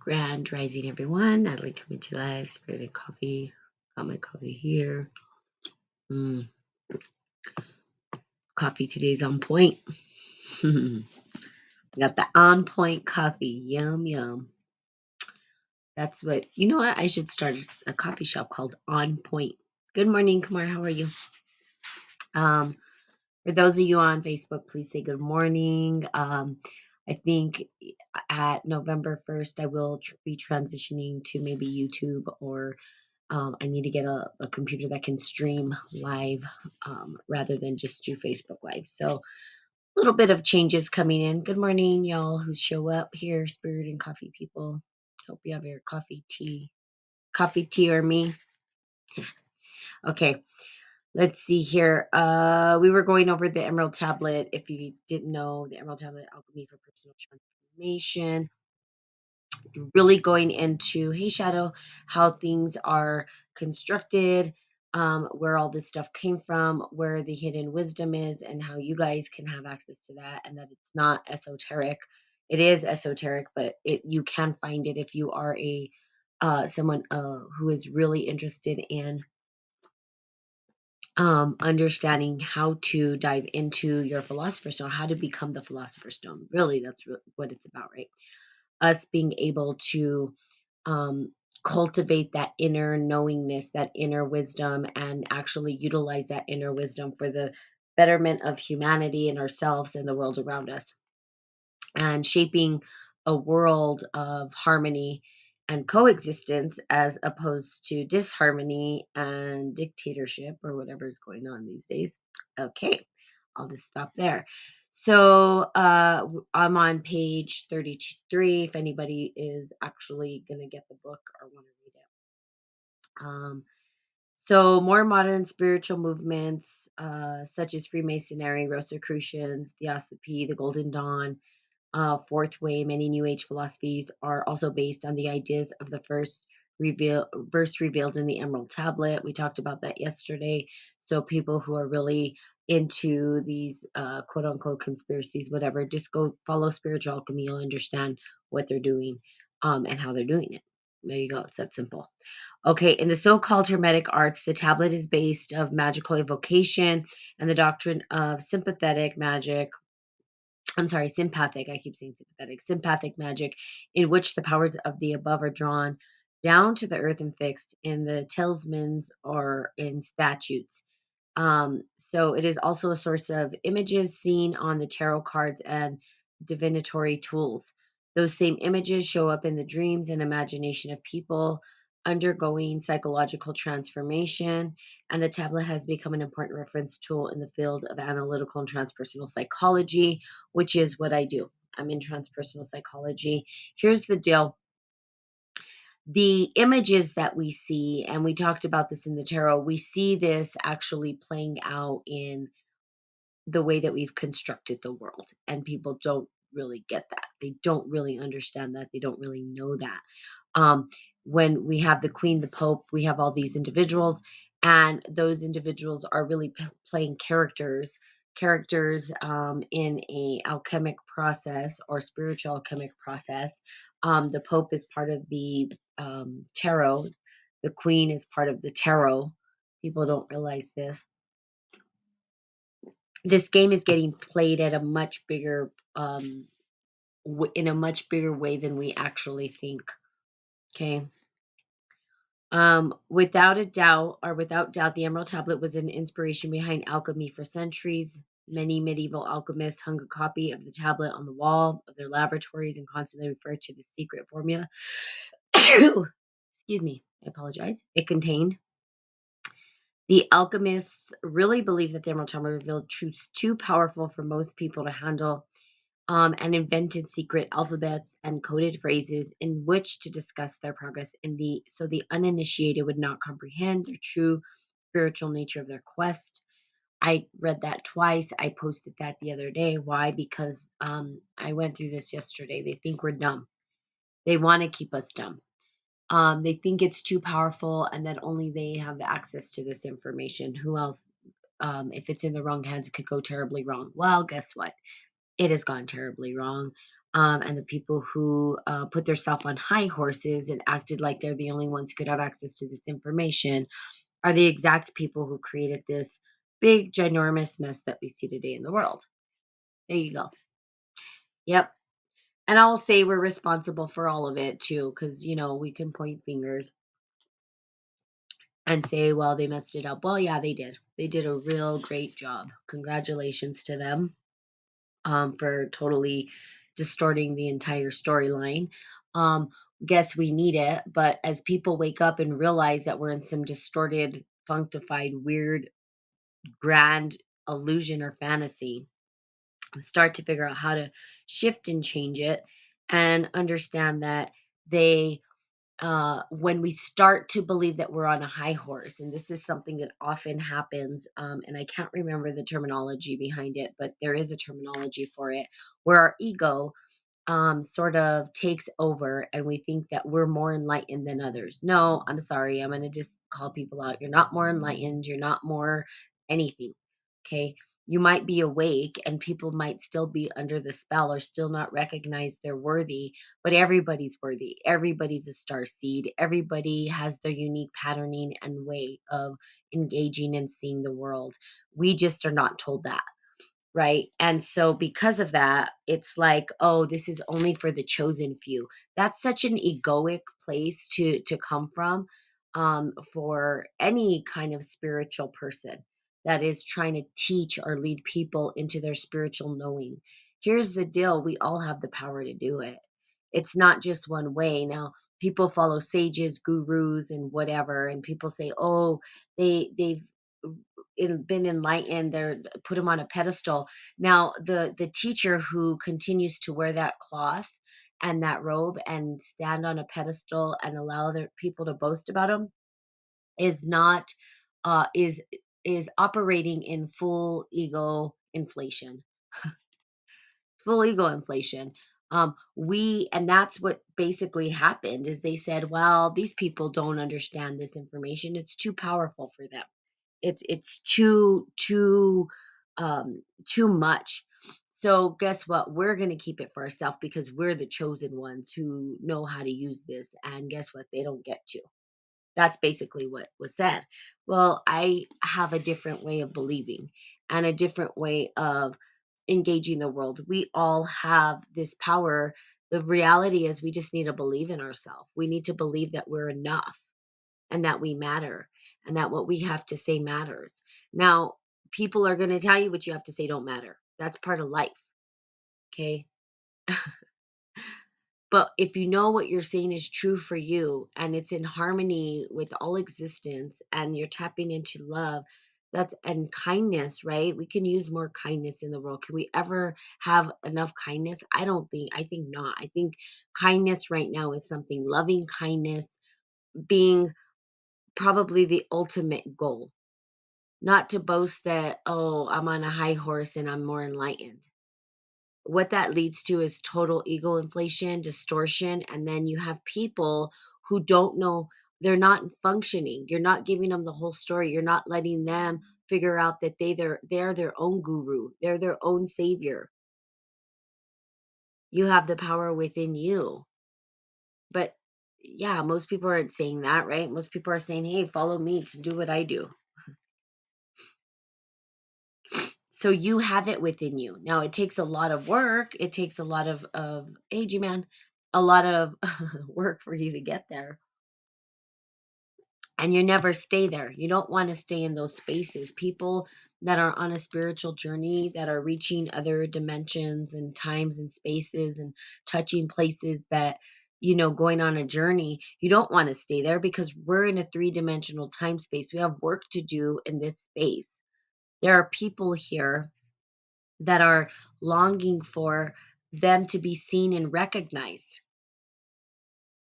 Grand rising, everyone. I'd like to come into live, spirit and coffee. Got my coffee here. Coffee today's on point. Got the on point coffee. Yum, yum. That's what, you know what? I should start a coffee shop called On Point. Good morning, Kamar. How are you? For those of you on Facebook, please say good morning. I think at November 1st, I will be transitioning to maybe YouTube, or I need to get a computer that can stream live rather than just do Facebook Live. So a little bit of changes coming in. Good morning, y'all who show up here, Spirit and Coffee people. Hope you have your coffee, tea, or me. Okay. Let's see here. We were going over the Emerald Tablet. If you didn't know, the Emerald Tablet, Alchemy for Personal Transformation. Really going into, hey, Shadow, how things are constructed, where all this stuff came from, where the hidden wisdom is, and how you guys can have access to that, and that it's not esoteric. It is esoteric, but you can find it if you are someone who is really interested in understanding how to dive into your philosopher's stone, how to become the philosopher's stone. Really, that's what it's about, right? Us being able to um, cultivate that inner knowingness, that inner wisdom, and actually utilize that inner wisdom for the betterment of humanity and ourselves and the world around us, and shaping a world of harmony and coexistence as opposed to disharmony and dictatorship or whatever is going on these days. Okay, I'll just stop there. So I'm on page 33 if anybody is actually going to get the book or want to read it. So more modern spiritual movements such as Freemasonry, Rosicrucians, Theosophy, the Golden Dawn, Fourth Way, many New Age philosophies are also based on the ideas of the verse revealed in the Emerald Tablet. We talked about that yesterday. So people who are really into these quote unquote conspiracies, whatever, just go follow spiritual alchemy. You'll understand what they're doing and how they're doing it. There you go. It's that simple. Okay, in the so-called Hermetic arts, the tablet is based of magical evocation and the doctrine of sympathic, I keep saying sympathic magic, in which the powers of the above are drawn down to the earth and fixed in the talismans or in statutes. Um, so it is also a source of images seen on the tarot cards and divinatory tools. Those same images show up in the dreams and imagination of people undergoing psychological transformation, and the tablet has become an important reference tool in the field of analytical and transpersonal psychology, which is what I do. I'm in transpersonal psychology. Here's the deal: the images that we see, and we talked about this in the tarot, we see this actually playing out in the way that we've constructed the world. And people don't really get that. They don't really understand that. They don't really know that. Um, when we have the Queen, the Pope, we have all these individuals, and those individuals are really playing characters in a alchemic process or spiritual alchemic process. The Pope is part of the tarot. The Queen is part of the tarot. People don't realize this game is getting played at a much bigger in a much bigger way than we actually think. Okay. Without doubt, the Emerald Tablet was an inspiration behind alchemy for centuries. Many medieval alchemists hung a copy of the tablet on the wall of their laboratories and constantly referred to the secret formula. Excuse me, I apologize. It contained. The alchemists really believed that the Emerald Tablet revealed truths too powerful for most people to handle, and invented secret alphabets and coded phrases in which to discuss their progress so the uninitiated would not comprehend the true spiritual nature of their quest. I read that twice. I posted that the other day. Why? Because I went through this yesterday. They think we're dumb. They want to keep us dumb. They think it's too powerful and that only they have access to this information. Who else? If it's in the wrong hands, it could go terribly wrong. Well, guess what? It has gone terribly wrong. and the people who put themselves on high horses and acted like they're the only ones who could have access to this information are the exact people who created this big, ginormous mess that we see today in the world. There you go. Yep. And I'll say we're responsible for all of it too, because, we can point fingers and say, well, they messed it up. Well, yeah, they did. They did a real great job. Congratulations to them for totally distorting the entire storyline. Um, guess we need it. But as people wake up and realize that we're in some distorted, functified, weird, grand illusion or fantasy, start to figure out how to shift and change it and understand that they when we start to believe that we're on a high horse, and this is something that often happens, and I can't remember the terminology behind it, but there is a terminology for it, where our ego sort of takes over and we think that we're more enlightened than others. No, I'm sorry. I'm going to just call people out. You're not more enlightened. You're not more anything. Okay. You might be awake and people might still be under the spell or still not recognize they're worthy, but everybody's worthy. Everybody's a star seed. Everybody has their unique patterning and way of engaging and seeing the world. We just are not told that. Right. And so because of that, it's like, oh, this is only for the chosen few. That's such an egoic place to come from for any kind of spiritual person that is trying to teach or lead people into their spiritual knowing. Here's the deal, we all have the power to do it. It's not just one way. Now, people follow sages, gurus, and whatever, and people say, oh, they've been enlightened, they're put them on a pedestal. Now the teacher who continues to wear that cloth and that robe and stand on a pedestal and allow other people to boast about him is not is operating in full ego inflation. We and that's what basically happened is they said, well, these people don't understand this information, it's too powerful for them, it's too much. So guess what? We're going to keep it for ourselves because we're the chosen ones who know how to use this. And guess what? They don't get to. That's basically what was said. Well, I have a different way of believing and a different way of engaging the world. We all have this power. The reality is we just need to believe in ourselves. We need to believe that we're enough and that we matter and that what we have to say matters. Now, people are going to tell you what you have to say don't matter. That's part of life. Okay. But if you know what you're saying is true for you and it's in harmony with all existence and you're tapping into love, that's and kindness, right? We can use more kindness in the world. Can we ever have enough kindness? I think not. I think kindness right now is something loving kindness being probably the ultimate goal. Not to boast that, oh, I'm on a high horse and I'm more enlightened. What that leads to is total ego inflation, distortion, and then you have people who don't know, they're not functioning. You're not giving them the whole story. You're not letting them figure out that they're their own guru. They're their own savior. You have the power within you. But yeah, most people aren't saying that, right? Most people are saying, "Hey, follow me to do what I do." So you have it within you. Now it takes a lot of work. It takes a lot of hey, G-man, a lot of work for you to get there. And you never stay there. You don't want to stay in those spaces. People that are on a spiritual journey, that are reaching other dimensions and times and spaces and touching places that, going on a journey, you don't want to stay there because we're in a three-dimensional time space. We have work to do in this space. There are people here that are longing for them to be seen and recognized.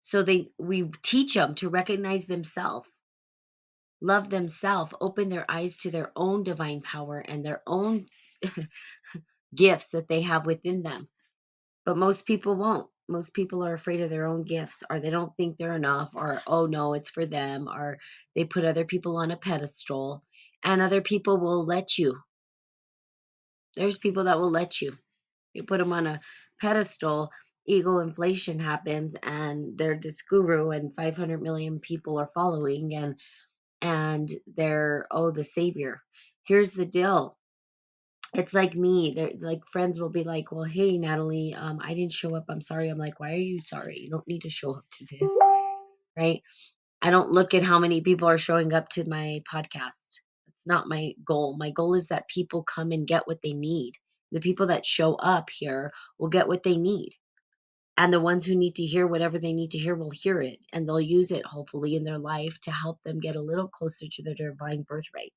So we teach them to recognize themselves, love themselves, open their eyes to their own divine power and their own gifts that they have within them. But most people won't. Most people are afraid of their own gifts, or they don't think they're enough, or oh no, it's for them, or they put other people on a pedestal, and other people will let you. There's people that will let you. You put them on a pedestal, ego inflation happens, and they're this guru, and 500 million people are following, and they're, oh, the savior. Here's the deal. It's like me. They're like, friends will be like, "Well, hey, Natalie, I didn't show up. I'm sorry." I'm like, "Why are you sorry? You don't need to show up to this." Right? I don't look at how many people are showing up to my podcast. It's not my goal. My goal is that people come and get what they need. The people that show up here will get what they need. And the ones who need to hear whatever they need to hear will hear it. And they'll use it, hopefully, in their life to help them get a little closer to their divine birthright,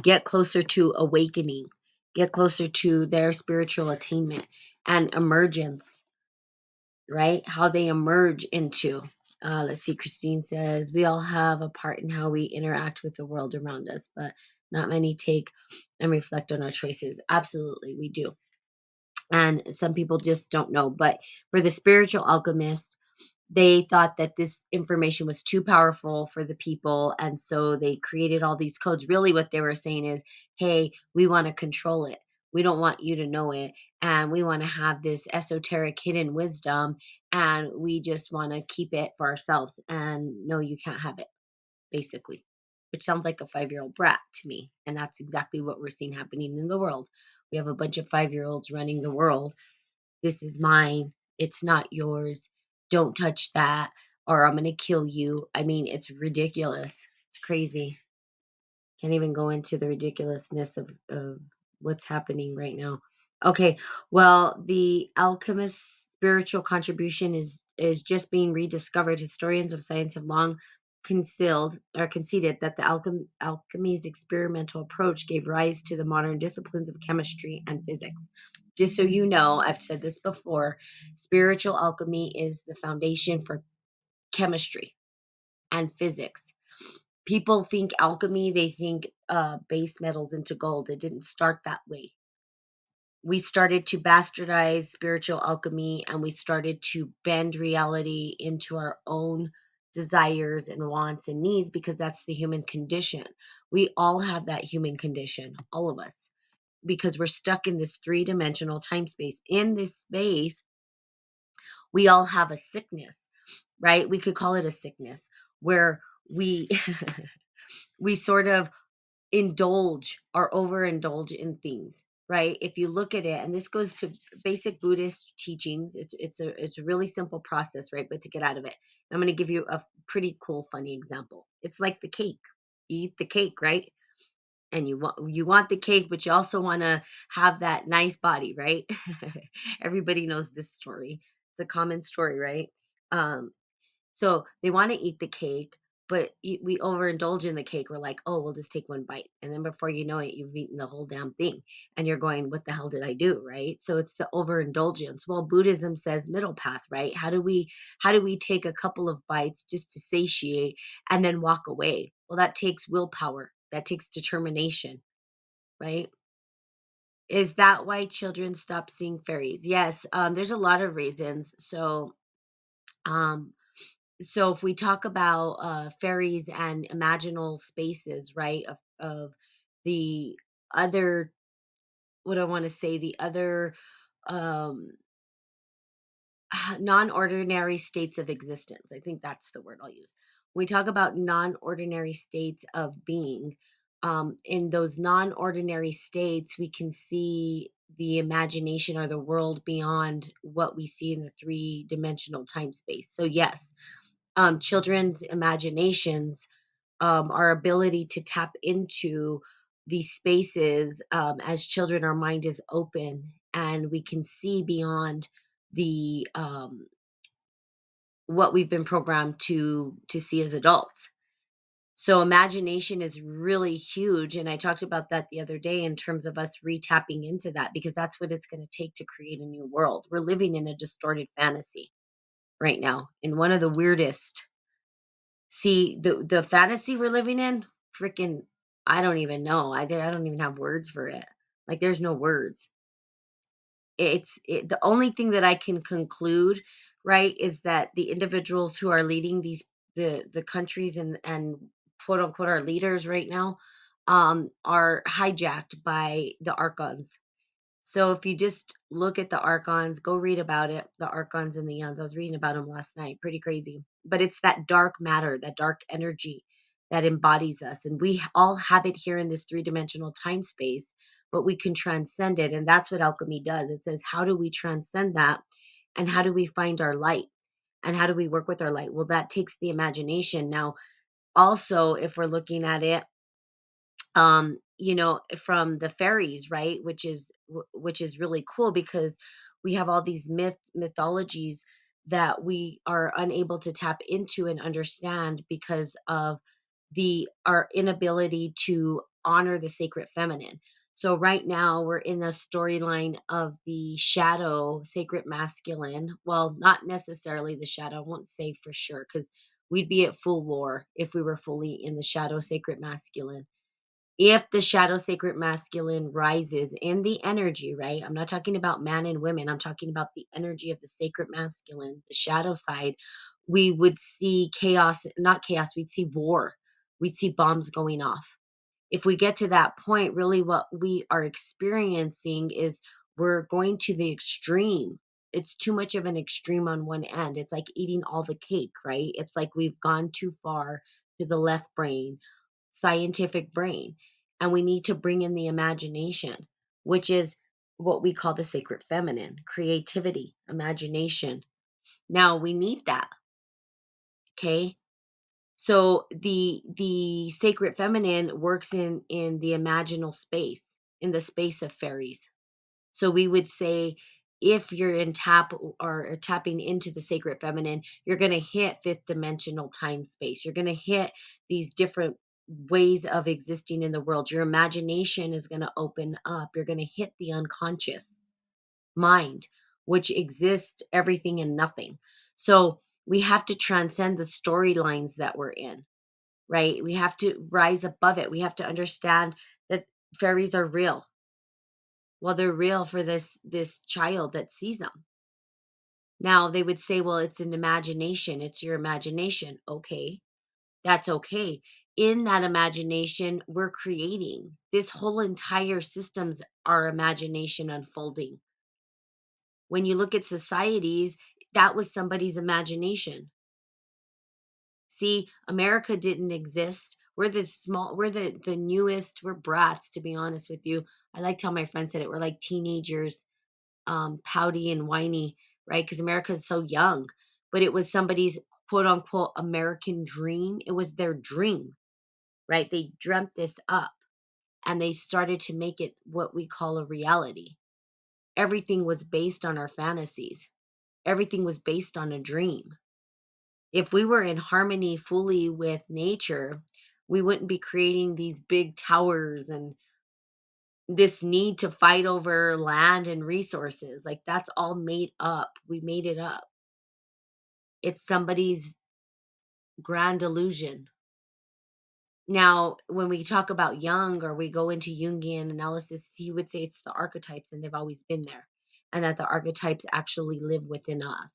get closer to awakening, get closer to their spiritual attainment and emergence, right? How they emerge into. Let's see, Christine says, we all have a part in how we interact with the world around us, but not many take and reflect on our choices. Absolutely, we do. And some people just don't know. But for the spiritual alchemists, they thought that this information was too powerful for the people. And so they created all these codes. Really, what they were saying is, hey, we want to control it. We don't want you to know it. And we want to have this esoteric hidden wisdom. And we just want to keep it for ourselves. And no, you can't have it, basically, which sounds like a 5-year-old brat to me. And that's exactly what we're seeing happening in the world. We have a bunch of 5-year-olds running the world. This is mine. It's not yours. Don't touch that, or I'm going to kill you. I mean, it's ridiculous. It's crazy. Can't even go into the ridiculousness of what's happening right now. Okay, well, the alchemist's spiritual contribution is just being rediscovered. Historians of science have long concealed or conceded that the alchemy's experimental approach gave rise to the modern disciplines of chemistry and physics. Just so you know, I've said this before, spiritual alchemy is the foundation for chemistry and physics. People think alchemy, they think base metals into gold. It didn't start that way. We started to bastardize spiritual alchemy, and we started to bend reality into our own desires and wants and needs, because that's the human condition. We all have that human condition, all of us, because we're stuck in this three-dimensional time space. In this space, we all have a sickness, right? We could call it a sickness where we we sort of indulge or overindulge in things, right? If you look at it, and this goes to basic Buddhist teachings, it's a really simple process, right? But to get out of it, I'm going to give you a pretty cool funny example. It's like the cake. You eat the cake, right? And you want the cake, but you also want to have that nice body, right? Everybody knows this story. It's a common story, right? um so they want to eat the cake, but we overindulge in the cake. We're like, oh, we'll just take one bite. And then before you know it, you've eaten the whole damn thing. And you're going, what the hell did I do? Right. So it's the overindulgence. Well, Buddhism says middle path, right? How do we take a couple of bites just to satiate and then walk away? Well, that takes willpower. That takes determination, right? Is that why children stop seeing fairies? Yes. There's a lot of reasons. Um, so if we talk about fairies and imaginal spaces, right, of the other, what I want to say, the other um non-ordinary states of existence, I think that's the word I'll use. When we talk about non-ordinary states of being, in those non-ordinary states we can see the imagination or the world beyond what we see in the three-dimensional time space. So yes, children's imaginations, our ability to tap into these spaces, as children, our mind is open and we can see beyond the what we've been programmed to see as adults. So imagination is really huge, and I talked about that the other day in terms of us retapping into that, because that's what it's going to take to create a new world. We're living in a distorted fantasy right now, in one of the weirdest. See, the fantasy we're living in, freaking, I don't even know. I don't even have words for it. Like, there's no words. The only thing that I can conclude, right, is that the individuals who are leading the countries and quote unquote our leaders right now, are hijacked by the archons. So if you just look at the archons, go read about it, the archons and the yons. I was reading about them last night. Pretty crazy. But it's that dark matter, that dark energy that embodies us. And we all have it here in this three-dimensional time space, but we can transcend it. And that's what alchemy does. It says, how do we transcend that? And how do we find our light? And how do we work with our light? Well, that takes the imagination. Now, also, if we're looking at it, from the fairies, right? Which is really cool because we have all these mythologies that we are unable to tap into and understand because of the our inability to honor the sacred feminine. So right now we're in the storyline of the shadow sacred masculine. Well, not necessarily the shadow, I won't say for sure, because we'd be at full war if we were fully in the shadow sacred masculine. If the shadow sacred masculine rises in the energy, right? I'm not talking about man and women. I'm talking about the energy of the sacred masculine, the shadow side. We would see chaos, not chaos, we'd see war. We'd see bombs going off. If we get to that point, really what we are experiencing is we're going to the extreme. It's too much of an extreme on one end. It's like eating all the cake, right? It's like we've gone too far to the left brain, scientific brain, and we need to bring in the imagination, which is what we call the sacred feminine, creativity, imagination. Now we need that, okay? So the sacred feminine works in the imaginal space, in the space of fairies. So we would say if you're in tap or tapping into the sacred feminine, you're going to hit fifth dimensional time space. You're going to hit these different ways of existing in the world. Your imagination is going to open up. You're going to hit the unconscious mind, which exists everything and nothing. So we have to transcend the storylines that we're in, right? We have to rise above it. We have to understand that fairies are real. Well, they're real for this child that sees them. Now they would say, well, it's an imagination. It's your imagination. Okay, that's okay. In that imagination, we're creating this whole entire system's our imagination unfolding. When you look at societies, that was somebody's imagination. See, America didn't exist. We're the newest, we're brats, to be honest with you. I liked how my friend said it. We're like teenagers, pouty and whiny, right? Because America is so young. But it was somebody's quote unquote American dream. It was their dream, right? They dreamt this up and they started to make it what we call a reality. Everything was based on our fantasies. Everything was based on a dream. If we were in harmony fully with nature, we wouldn't be creating these big towers and this need to fight over land and resources. Like that's all made up. We made it up. It's somebody's grand illusion. Now, when we talk about Jung or we go into Jungian analysis, he would say it's the archetypes and they've always been there, and that the archetypes actually live within us,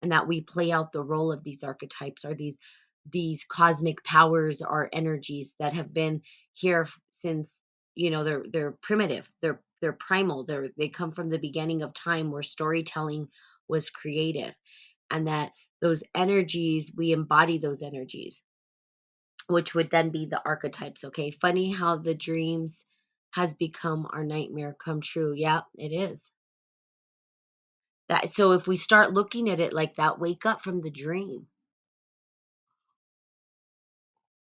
and that we play out the role of these archetypes or these cosmic powers or energies that have been here since they're primitive, they're primal, they come from the beginning of time where storytelling was created, and that those energies, we embody those energies, which would then be the archetypes. Okay, funny how the dreams has become our nightmare come true. Yeah, it is. That, so if we start looking at it like that, wake up from the dream,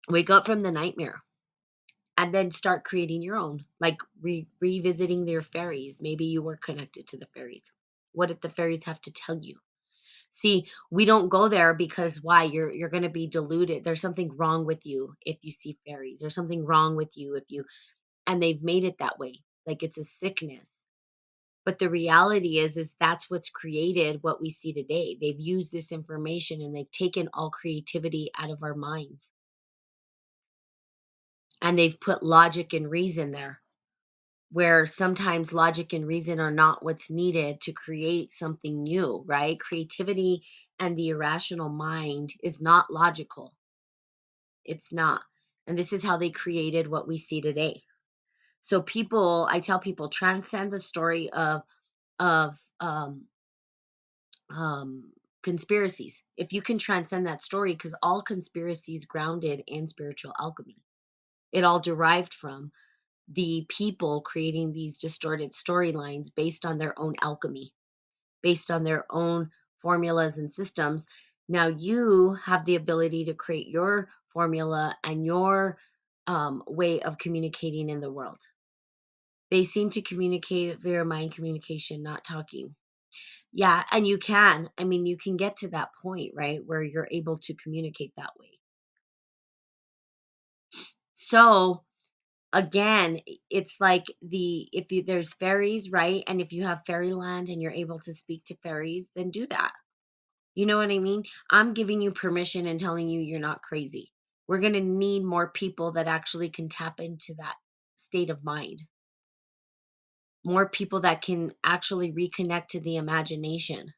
wake up from the nightmare, and then start creating your own, like revisiting their fairies. Maybe you were connected to the fairies. What did the fairies have to tell you? See, we don't go there because why? You're going to be deluded. There's something wrong with you if you see fairies. There's something wrong with you if you, and they've made it that way, like it's a sickness. But the reality is that's what's created what we see today. They've used this information and they've taken all creativity out of our minds, and they've put logic and reason there, where sometimes logic and reason are not what's needed to create something new, right? Creativity and the irrational mind is not logical. It's not. And this is how they created what we see today. So people, I tell people, transcend the story of um conspiracies. If you can transcend that story, because all conspiracies grounded in spiritual alchemy, it all derived from the people creating these distorted storylines based on their own alchemy, based on their own formulas and systems. Now you have the ability to create your formula and your way of communicating in the world. They seem to communicate via mind communication, not talking. Yeah, and you can. I mean, you can get to that point, right, where you're able to communicate that way. So, again, it's like there's fairies, right? And if you have fairyland and you're able to speak to fairies, then do that. You know what I mean? I'm giving you permission and telling you you're not crazy. We're going to need more people that actually can tap into that state of mind. More people that can actually reconnect to the imagination.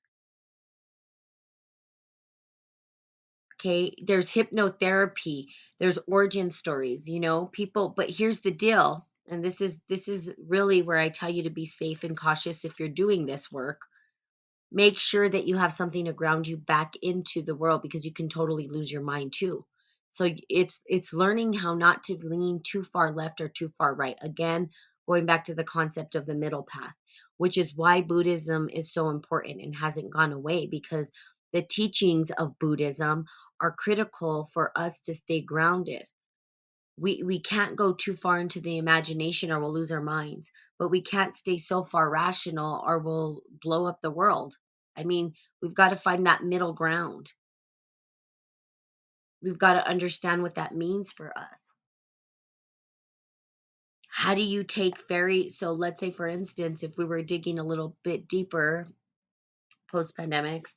Okay, there's hypnotherapy, there's origin stories, people, but here's the deal, and this is really where I tell you to be safe and cautious if you're doing this work. Make sure that you have something to ground you back into the world, because you can totally lose your mind too. So it's learning how not to lean too far left or too far right. Again, going back to the concept of the middle path, which is why Buddhism is so important and hasn't gone away, because the teachings of Buddhism are critical for us to stay grounded. We can't go too far into the imagination or we'll lose our minds, but we can't stay so far rational or we'll blow up the world. I mean, we've got to find that middle ground. We've got to understand what that means for us. How do you take fairy? So let's say, for instance, if we were digging a little bit deeper post pandemics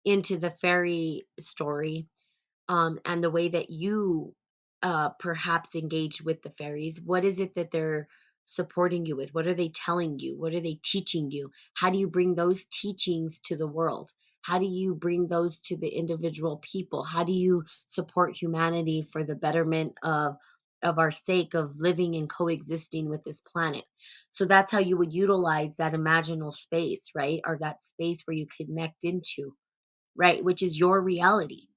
into the fairy story, and the way that you perhaps engage with the fairies. What is it that they're supporting you with? What are they telling you? What are they teaching you? How do you bring those teachings to the world? How do you bring those to the individual people? How do you support humanity for the betterment of our sake of living and coexisting with this planet? So that's how you would utilize that imaginal space, right? Or that space where you connect into, right? Which is your reality.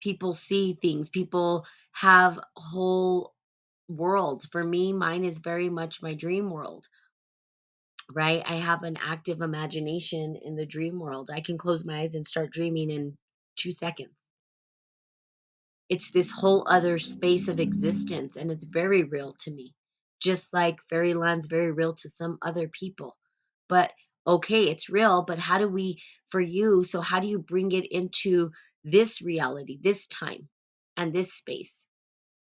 People see things, people have whole worlds. For me, mine is very much my dream world, right? I have an active imagination in the dream world. I can close my eyes and start dreaming in 2 seconds. It's this whole other space of existence, and it's very real to me, just like fairyland's very real to some other people. But okay, it's real, but how do we, for you, so how do you bring it into this reality, this time, and this space?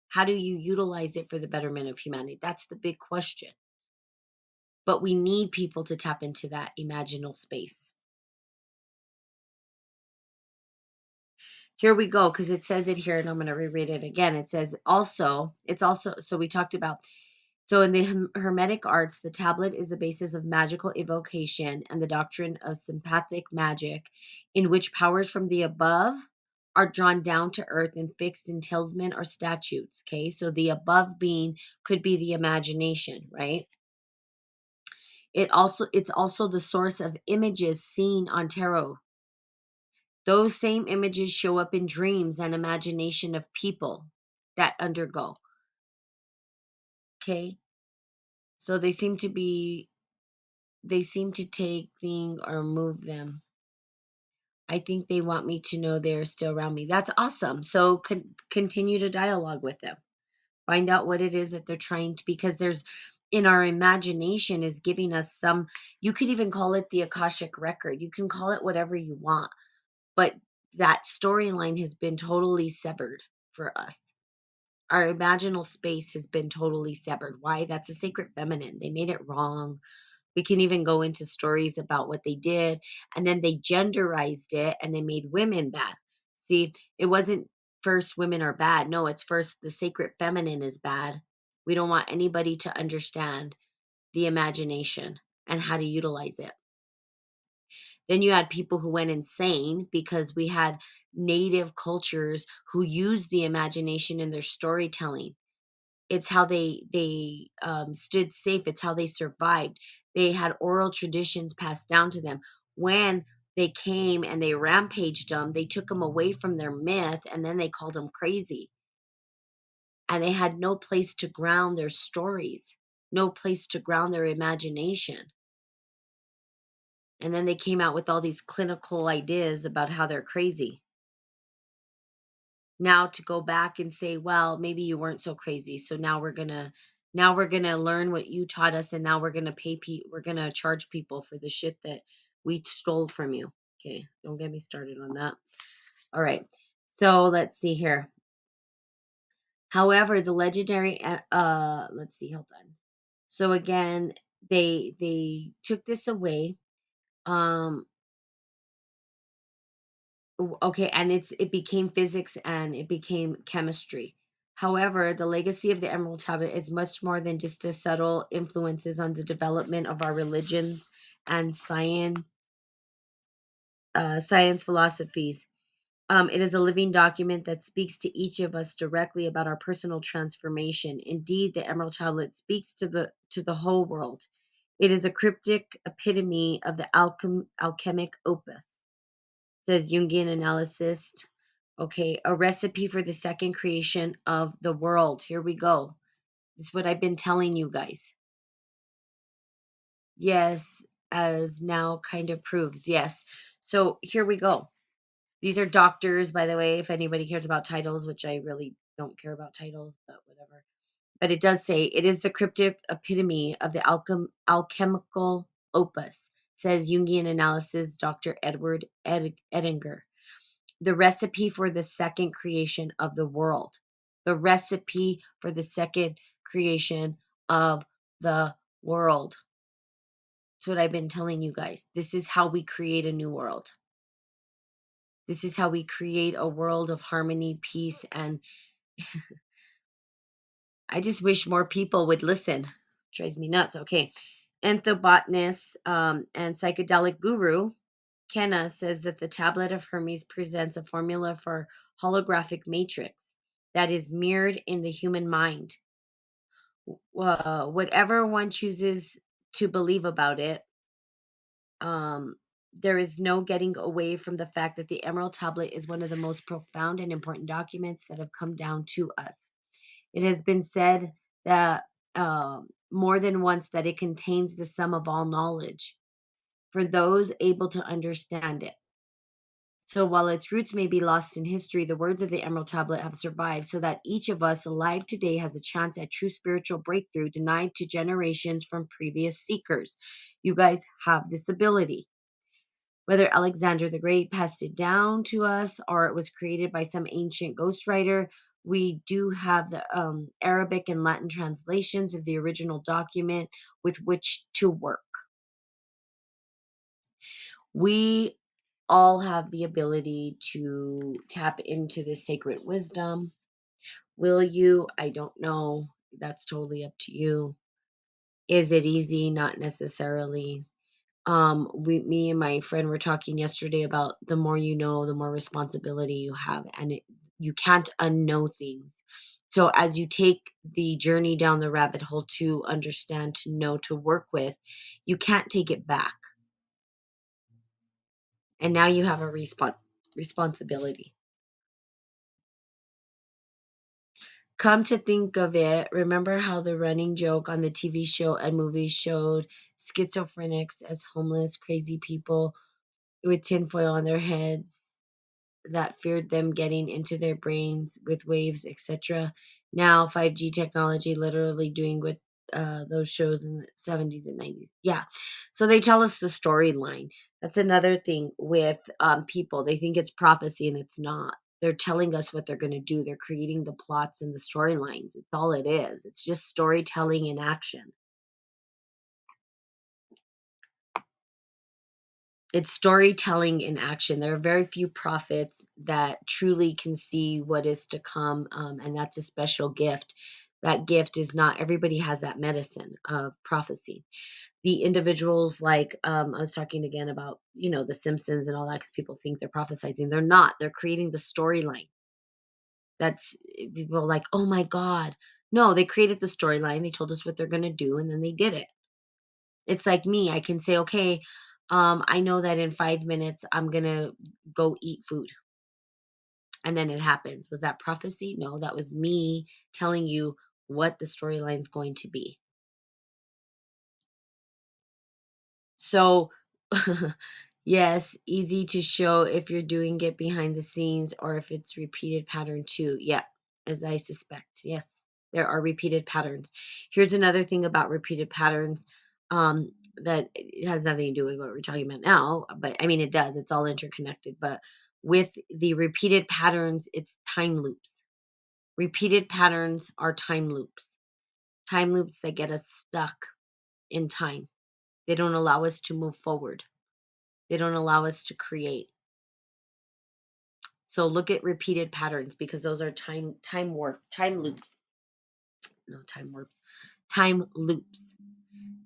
How do you utilize it for the betterment of humanity? That's the big question. But we need people to tap into that imaginal space. Here we go, because it says it here, and I'm going to reread it again. It says it's also, so we talked about, so in the Hermetic arts, the tablet is the basis of magical evocation and the doctrine of sympathetic magic, in which powers from the above are drawn down to earth and fixed in talisman or statutes. Okay, so the above being could be the imagination, right? It's also the source of images seen on tarot. Those same images show up in dreams and imagination of people that undergo. Okay, so they seem to take things or move them. I think they want me to know they're still around me. That's awesome. So continue to dialogue with them. Find out what it is that they're trying to, because there's, in our imagination is giving us some, you could even call it the Akashic record. You can call it whatever you want, but that storyline has been totally severed for us. Our imaginal space has been totally severed. Why? That's a sacred feminine. They made it wrong. We can even go into stories about what they did, and then they genderized it and they made women bad. See, it wasn't first women are bad. No, it's first the sacred feminine is bad. We don't want anybody to understand the imagination and how to utilize it. Then you had people who went insane because we had native cultures who used the imagination in their storytelling. It's how they stood safe. It's how they survived. They had oral traditions passed down to them. When they came and they rampaged them, they took them away from their myth, and then they called them crazy. And they had no place to ground their stories, no place to ground their imagination. And then they came out with all these clinical ideas about how they're crazy. Now to go back and say, well, maybe you weren't so crazy. So now we're gonna learn what you taught us, and now we're gonna charge people for the shit that we stole from you. Okay, don't get me started on that. All right. So let's see here. However, the legendary let's see, hold on. So again, they took this away. Um okay, and it became physics and it became chemistry. However, the legacy of the Emerald Tablet is much more than just a subtle influences on the development of our religions and science philosophies. It is a living document that speaks to each of us directly about our personal transformation. Indeed, the Emerald Tablet speaks to the whole world. It is a cryptic epitome of the alchemic opus, says Jungian analyst. Okay, a recipe for the second creation of the world. Here we go. This is what I've been telling you guys. Yes, as now kind of proves. Yes. So here we go. These are doctors, by the way, if anybody cares about titles, which I really don't care about titles, but whatever. But it does say it is the cryptic epitome of the alchemical opus, says Jungian analysis Dr. Edward Edinger. The recipe for the second creation of the world. The recipe for the second creation of the world. That's what I've been telling you guys. This is how we create a new world. This is how we create a world of harmony, peace, and I just wish more people would listen. Drives me nuts. Okay. Ethnobotanist and psychedelic guru Kenna says that the tablet of Hermes presents a formula for holographic matrix that is mirrored in the human mind. Whatever one chooses to believe about it, um, there is no getting away from the fact that the Emerald Tablet is one of the most profound and important documents that have come down to us. It has been said that more than once that it contains the sum of all knowledge for those able to understand it. So while its roots may be lost in history, the words of the Emerald Tablet have survived so that each of us alive today has a chance at true spiritual breakthrough denied to generations from previous seekers. You guys have this ability. Whether Alexander the Great passed it down to us or it was created by some ancient ghostwriter, we do have the Arabic and Latin translations of the original document with which to work. We all have the ability to tap into the sacred wisdom. Will you? I don't know. That's totally up to you. Is it easy? Not necessarily. Me and my friend were talking yesterday about the more you know, the more responsibility you have, and you can't unknow things. So as you take the journey down the rabbit hole to understand, to know, to work with, you can't take it back. And now you have a responsibility. Come to think of it, remember how the running joke on the TV show and movies showed schizophrenics as homeless, crazy people with tinfoil on their heads that feared them getting into their brains with waves, etc. Now, 5G technology literally doing what those shows in the 70s and 90s. Yeah. So they tell us the storyline. That's another thing with people. They think it's prophecy and it's not. They're telling us what they're going to do. They're creating the plots and the storylines. It's all it is. It's just storytelling in action. It's storytelling in action. There are very few prophets that truly can see what is to come, and that's a special gift. That gift is not everybody has that medicine of prophecy. The individuals, like I was talking again about, the Simpsons and all that, because people think they're prophesizing. They're not. They're creating the storyline. That's people are like, oh my God. No, they created the storyline. They told us what they're going to do, and then they did it. It's like me. I can say, okay, I know that in 5 minutes I'm going to go eat food. And then it happens. Was that prophecy? No, that was me telling you what the storyline's going to be. So, yes, easy to show if you're doing it behind the scenes or if it's repeated pattern too. Yeah, as I suspect. Yes, there are repeated patterns. Here's another thing about repeated patterns that it has nothing to do with what we're talking about now, but I mean, it does. It's all interconnected. But with the repeated patterns, it's time loops. Repeated patterns are time loops that get us stuck in time. They don't allow us to move forward. They don't allow us to create. So look at repeated patterns because those are time loops. No, time warps. Time loops.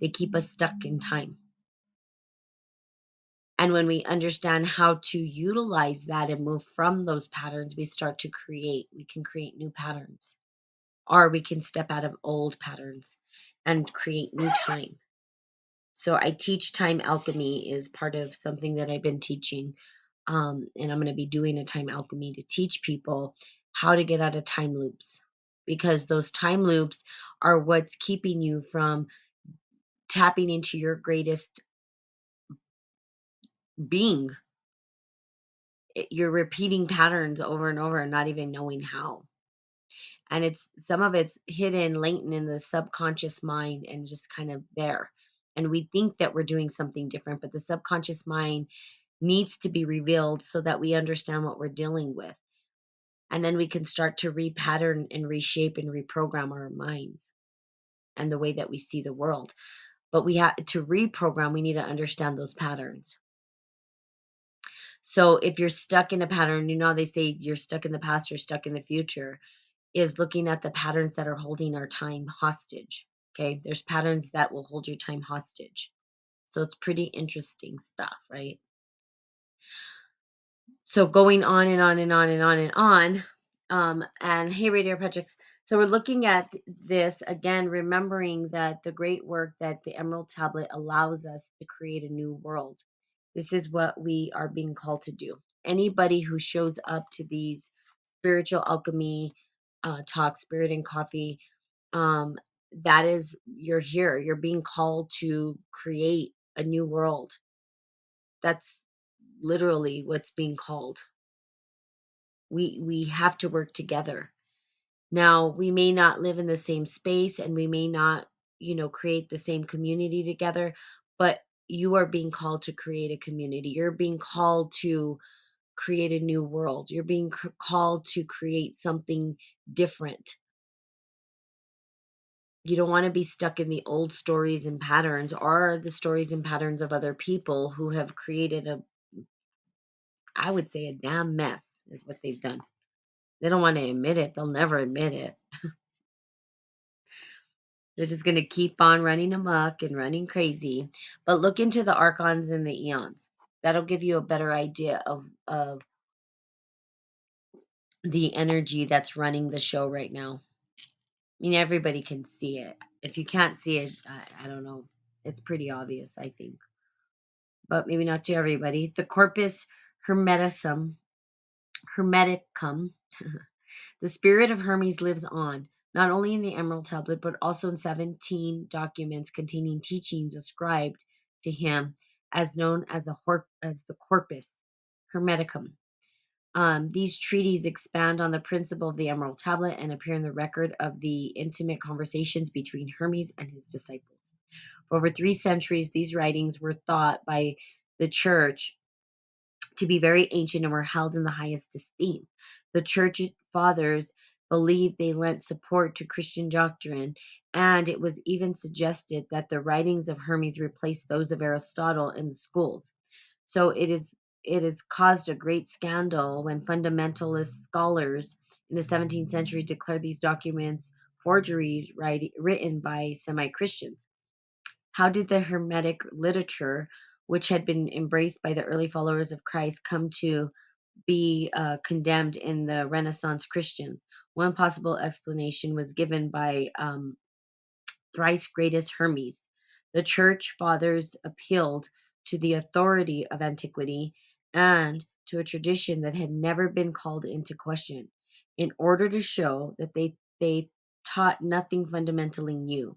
They keep us stuck in time. And when we understand how to utilize that and move from those patterns, we start to create. We can create new patterns. Or we can step out of old patterns and create new time. So I teach time alchemy is part of something that I've been teaching. And I'm going to be doing a time alchemy to teach people how to get out of time loops because those time loops are what's keeping you from tapping into your greatest being. You're repeating patterns over and over and not even knowing how. And it's some of it's hidden, latent in the subconscious mind and just kind of there. And we think that we're doing something different, but the subconscious mind needs to be revealed so that we understand what we're dealing with. And then we can start to repattern and reshape and reprogram our minds and the way that we see the world. But we have to reprogram, we need to understand those patterns. So if you're stuck in a pattern, you know, they say you're stuck in the past, you're stuck in the future, is looking at the patterns that are holding our time hostage. Okay. There's patterns that will hold your time hostage. So it's pretty interesting stuff, right? So going on and on and on and on and on. And hey, Radio Projects. So we're looking at this again, remembering that the great work that the Emerald Tablet allows us to create a new world. This is what we are being called to do. Anybody who shows up to these spiritual alchemy talks, Spirit and Coffee, um, that is, you're here. You're being called to create a new world. That's literally what's being called. We have to work together. Now, we may not live in the same space and we may not, create the same community together, but you are being called to create a community. You're being called to create a new world. You're being called to create something different. You don't want to be stuck in the old stories and patterns or the stories and patterns of other people who have created I would say, a damn mess is what they've done. They don't want to admit it. They'll never admit it. They're just going to keep on running amok and running crazy. But look into the archons and the eons. That'll give you a better idea of the energy that's running the show right now. I mean, everybody can see it. If you can't see it, I don't know. It's pretty obvious, I think. But maybe not to everybody. The Corpus Hermeticum. The spirit of Hermes lives on, not only in the Emerald Tablet, but also in 17 documents containing teachings ascribed to him, as known as the Corpus Hermeticum. These treaties expand on the principle of the Emerald Tablet and appear in the record of the intimate conversations between Hermes and his disciples. For over 3 centuries, these writings were thought by the church to be very ancient and were held in the highest esteem. The church fathers believed they lent support to Christian doctrine, and it was even suggested that the writings of Hermes replaced those of Aristotle in the schools. So it has caused a great scandal when fundamentalist scholars in the 17th century declared these documents forgeries written by semi-Christians. How did the Hermetic literature, which had been embraced by the early followers of Christ, come to be condemned in the Renaissance Christians? One possible explanation was given by thrice greatest Hermes. The church fathers appealed to the authority of antiquity and to a tradition that had never been called into question in order to show that they taught nothing fundamentally new.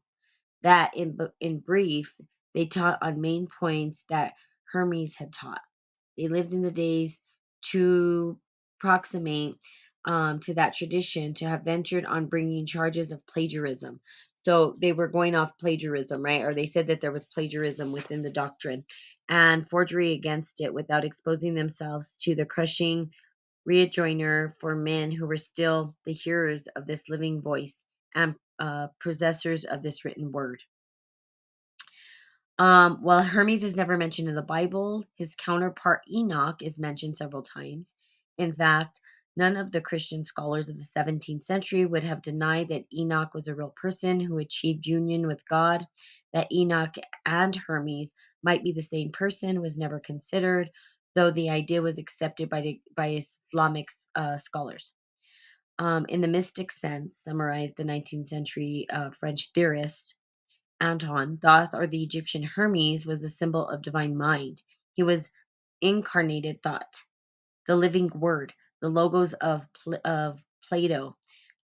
That, in brief, they taught on main points that Hermes had taught. They lived in the days to approximate to that tradition, to have ventured on bringing charges of plagiarism. So they were going off plagiarism, right? Or they said that there was plagiarism within the doctrine and forgery against it without exposing themselves to the crushing rejoinder for men who were still the hearers of this living voice and possessors of this written word. While Hermes is never mentioned in the Bible, his counterpart Enoch is mentioned several times. In fact, none of the Christian scholars of the 17th century would have denied that Enoch was a real person who achieved union with God. That Enoch and Hermes might be the same person was never considered, though the idea was accepted by Islamic scholars. In the mystic sense, summarized the 19th century French theorist Anton thought, or the Egyptian Hermes, was a symbol of divine mind. He was incarnated thought, the living word, the logos of Plato,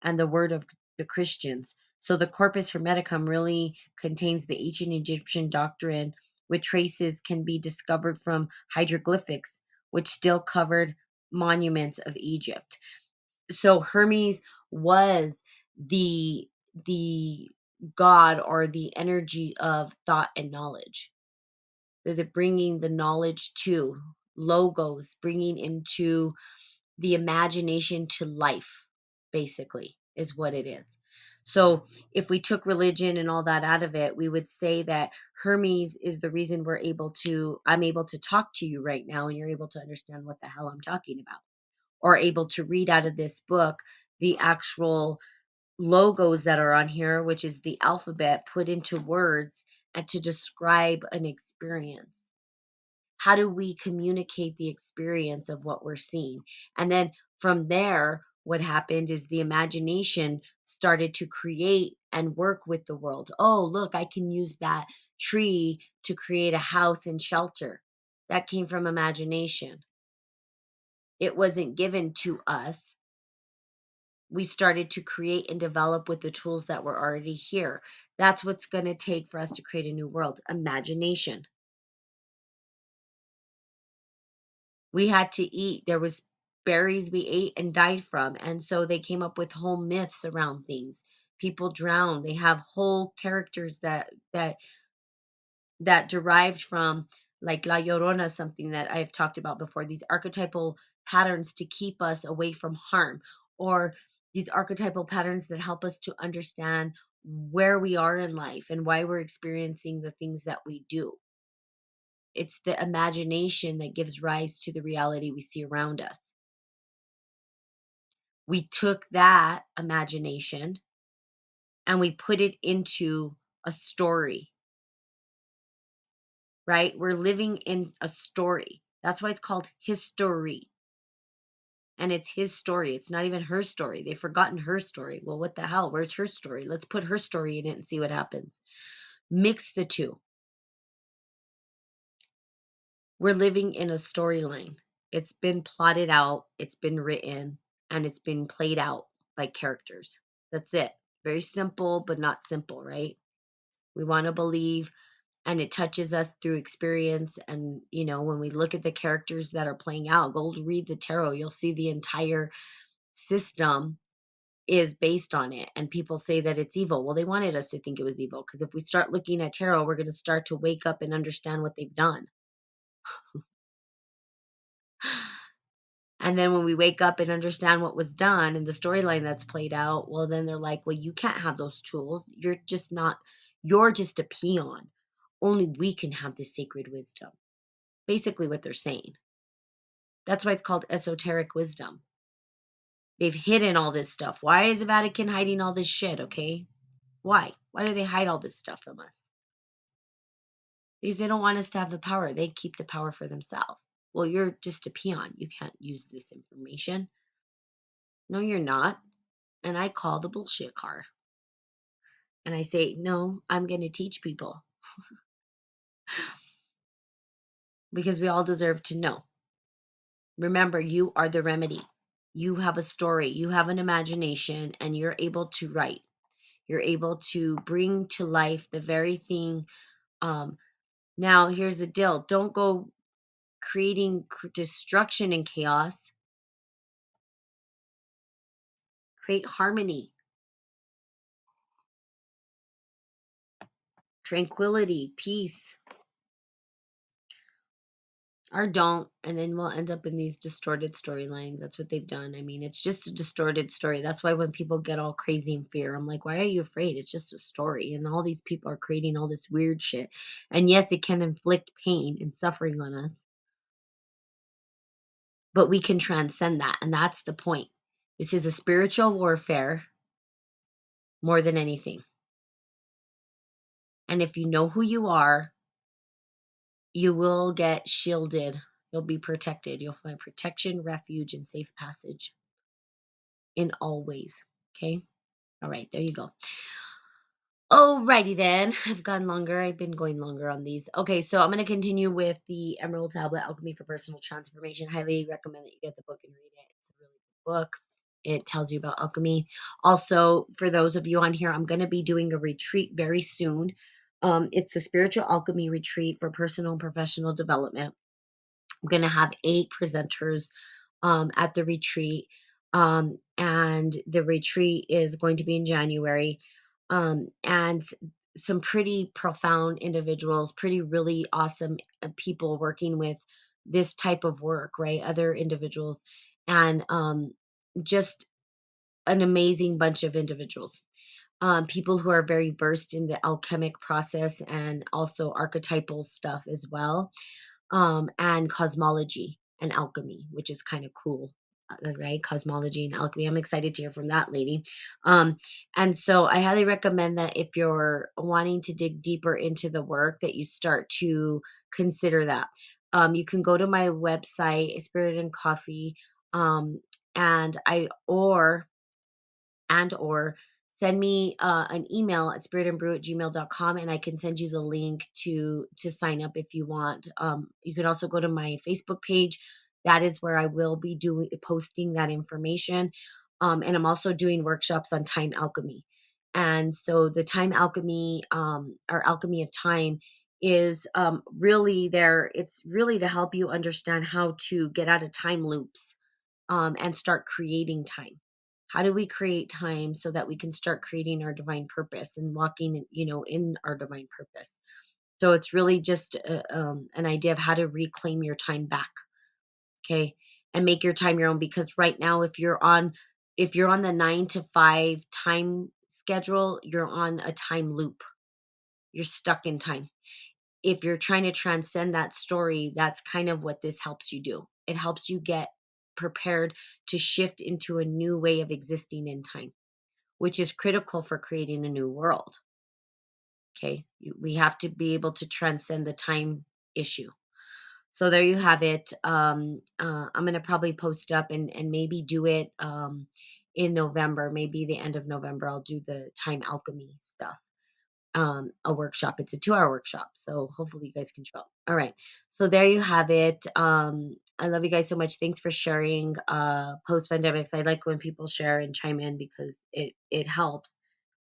and the word of the Christians. So the Corpus Hermeticum really contains the ancient Egyptian doctrine, which traces can be discovered from hieroglyphics, which still covered monuments of Egypt. So Hermes was the god or the energy of thought and knowledge. The bringing the knowledge to logos, bringing into the imagination to life, basically, is what it is. So if we took religion and all that out of it, we would say that Hermes is the reason I'm able to talk to you right now and you're able to understand what the hell I'm talking about, or able to read out of this book the actual logos that are on here, which is the alphabet put into words and to describe an experience. How do we communicate the experience of what we're seeing? And then from there, what happened is the imagination started to create and work with the world. Oh, look, I can use that tree to create a house and shelter. That came from imagination. It wasn't given to us. We started to create and develop with the tools that were already here. That's what's going to take for us to create a new world. Imagination. We had to eat. There was berries we ate and died from, and so they came up with whole myths around things. People drowned. They have whole characters that derived from, like La Llorona, something that I've talked about before, these archetypal patterns to keep us away from harm, or these archetypal patterns that help us to understand where we are in life and why we're experiencing the things that we do. It's the imagination that gives rise to the reality we see around us. We took that imagination and we put it into a story, right? We're living in a story. That's why it's called history. And it's his story. It's not even her story. They've forgotten her story. Well, what the hell? Where's her story? Let's put her story in it and see what happens. Mix the two. We're living in a storyline. It's been plotted out, it's been written, and it's been played out by characters. That's it. Very simple, but not simple, right? We want to believe, and it touches us through experience. And, when we look at the characters that are playing out, go read the tarot, you'll see the entire system is based on it. And people say that it's evil. Well, they wanted us to think it was evil, because if we start looking at tarot, we're going to start to wake up and understand what they've done. And then when we wake up and understand what was done and the storyline that's played out, well, then they're like, well, you can't have those tools. You're just a peon. Only we can have this sacred wisdom. Basically, what they're saying. That's why it's called esoteric wisdom. They've hidden all this stuff. Why is the Vatican hiding all this shit, okay? Why? Why do they hide all this stuff from us? Because they don't want us to have the power. They keep the power for themselves. Well, you're just a peon. You can't use this information. No, you're not. and I call the bullshit car. And I say, no, I'm going to teach people because we all deserve to know. Remember, you are the remedy. You have a story, you have an imagination, and you're able to write. You're able to bring to life the very thing. Um, Now, here's the deal, don't go creating destruction and chaos. Create harmony, tranquility, peace, or don't. And then we'll end up in these distorted storylines. That's what they've done. I mean, it's just a distorted story. That's why when people get all crazy in fear, I'm like, why are you afraid? It's just a story. And all these people are creating all this weird shit. And yes, it can inflict pain and suffering on us, but we can transcend that. And that's the point. This is a spiritual warfare more than anything. And if you know who you are, you will get shielded. You'll be protected. You'll find protection, refuge, and safe passage in all ways. Okay? All right, there you go. Alrighty then. I've gone longer. I've been going longer on these. Okay, so I'm going to continue with the Emerald Tablet Alchemy for Personal Transformation. Highly recommend that you get the book and read it. It's a really good book. It tells you about alchemy. Also, for those of you on here, I'm going to be doing a retreat very soon. It's a spiritual alchemy retreat for personal and professional development. I'm going to have 8 presenters at the retreat. And the retreat is going to be in January. And some pretty profound individuals, pretty really awesome people working with this type of work, right? Other individuals. And just an amazing bunch of individuals. People who are very versed in the alchemic process and also archetypal stuff as well, and cosmology and alchemy, which is kind of cool, right? Cosmology and alchemy. I'm excited to hear from that lady. Um, and so I highly recommend that if you're wanting to dig deeper into the work, that you start to consider that. You can go to my website, Spirit and Coffee, um, and I or send me an email at spiritandbrew@gmail.com, and I can send you the link to sign up if you want. You can also go to my Facebook page. That is where I will be doing posting that information. And I'm also doing workshops on time alchemy. And so the time alchemy, or alchemy of time, is really there. It's really to help you understand how to get out of time loops, and start creating time. How do we create time so that we can start creating our divine purpose and walking, in our divine purpose? So it's really just an idea of how to reclaim your time back, okay, and make your time your own. Because right now, if you're on the 9 to 5 time schedule, you're on a time loop. You're stuck in time. If you're trying to transcend that story, that's kind of what this helps you do. It helps you get prepared to shift into a new way of existing in time, which is critical for creating a new world. Okay. We have to be able to transcend the time issue. So there you have it. I'm going to probably post up and maybe do it in November, maybe the end of November. I'll do the time alchemy stuff, a workshop. It's a 2-hour workshop. So hopefully you guys can show up. All right. So there you have it. I love you guys so much. Thanks for sharing post pandemics. I like when people share and chime in because it helps,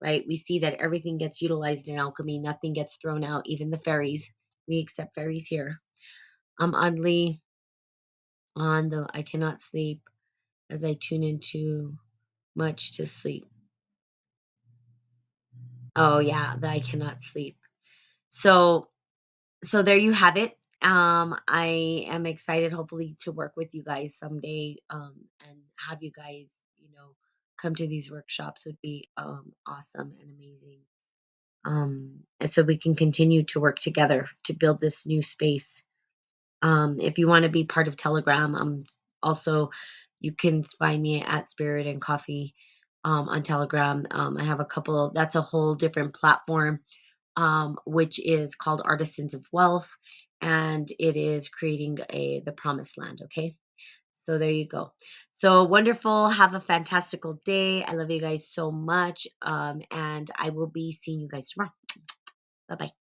right? We see that everything gets utilized in alchemy. Nothing gets thrown out, even the fairies. We accept fairies here. I'm oddly on the I cannot sleep as I tune into much to sleep. Oh yeah, the I cannot sleep. So there you have it. I am excited, hopefully, to work with you guys someday, and have you guys, come to these workshops would be awesome and amazing. And so we can continue to work together to build this new space. If you want to be part of Telegram, also you can find me at Spirit and Coffee on Telegram. I have a couple. That's a whole different platform, which is called Artisans of Wealth, and it is creating the promised land. Okay. So there you go. So wonderful. Have a fantastical day. I love you guys so much. And I will be seeing you guys tomorrow. Bye bye.